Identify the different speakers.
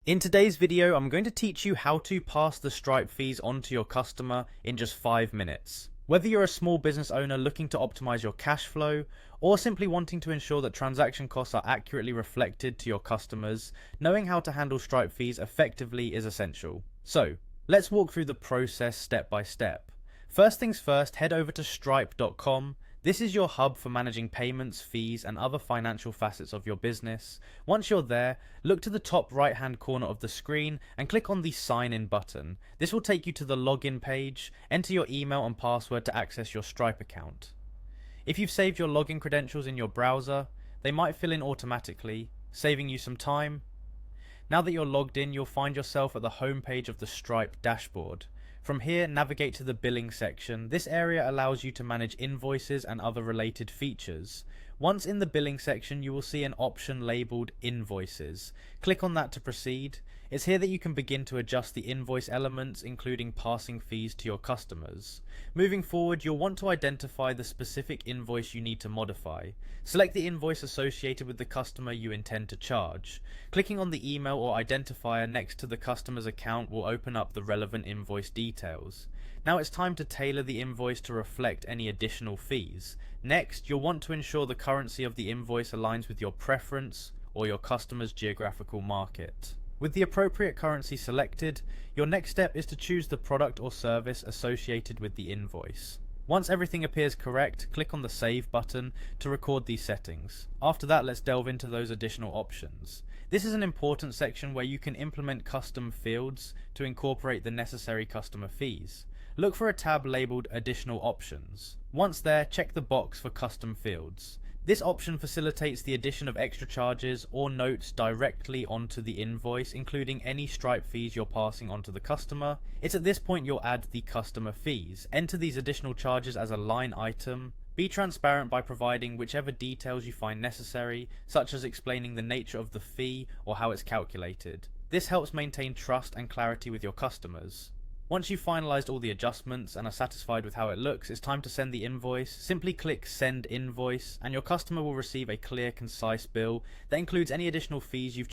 Speaker 1: In today's video, I'm going to teach you how to pass the Stripe fees onto your customer in just 5 minutes. Whether you're a small business owner looking to optimize your cash flow, or simply wanting to ensure that transaction costs are accurately reflected to your customers, knowing how to handle Stripe fees effectively is essential. So, let's walk through the process step by step. First things first, head over to stripe.com. This is your hub for managing payments, fees, and other financial facets of your business. Once you're there, look to the top right hand corner of the screen and click on the Sign In button. This will take you to the login page. Enter your email and password to access your Stripe account. If you've saved your login credentials in your browser, they might fill in automatically, saving you some time. Now that you're logged in, you'll find yourself at the home page of the Stripe dashboard. From here, navigate to the billing section. This area allows you to manage invoices and other related features. Once in the billing section, you will see an option labeled Invoices. Click on that to proceed. It's here that you can begin to adjust the invoice elements, including passing fees to your customers. Moving forward, you'll want to identify the specific invoice you need to modify. Select the invoice associated with the customer you intend to charge. Clicking on the email or identifier next to the customer's account will open up the relevant invoice details. Now it's time to tailor the invoice to reflect any additional fees. Next, you'll want to ensure the currency of the invoice aligns with your preference or your customer's geographical market. With the appropriate currency selected, your next step is to choose the product or service associated with the invoice. Once everything appears correct, click on the Save button to record these settings. After that, let's delve into those additional options. This is an important section where you can implement custom fields to incorporate the necessary customer fees. Look for a tab labeled Additional Options. Once there, check the box for Custom Fields. This option facilitates the addition of extra charges or notes directly onto the invoice, including any Stripe fees you're passing onto the customer. It's at this point you'll add the customer fees. Enter these additional charges as a line item. Be transparent by providing whichever details you find necessary, such as explaining the nature of the fee or how it's calculated. This helps maintain trust and clarity with your customers. Once you've finalized all the adjustments and are satisfied with how it looks, it's time to send the invoice. Simply click Send Invoice and your customer will receive a clear, concise bill that includes any additional fees you've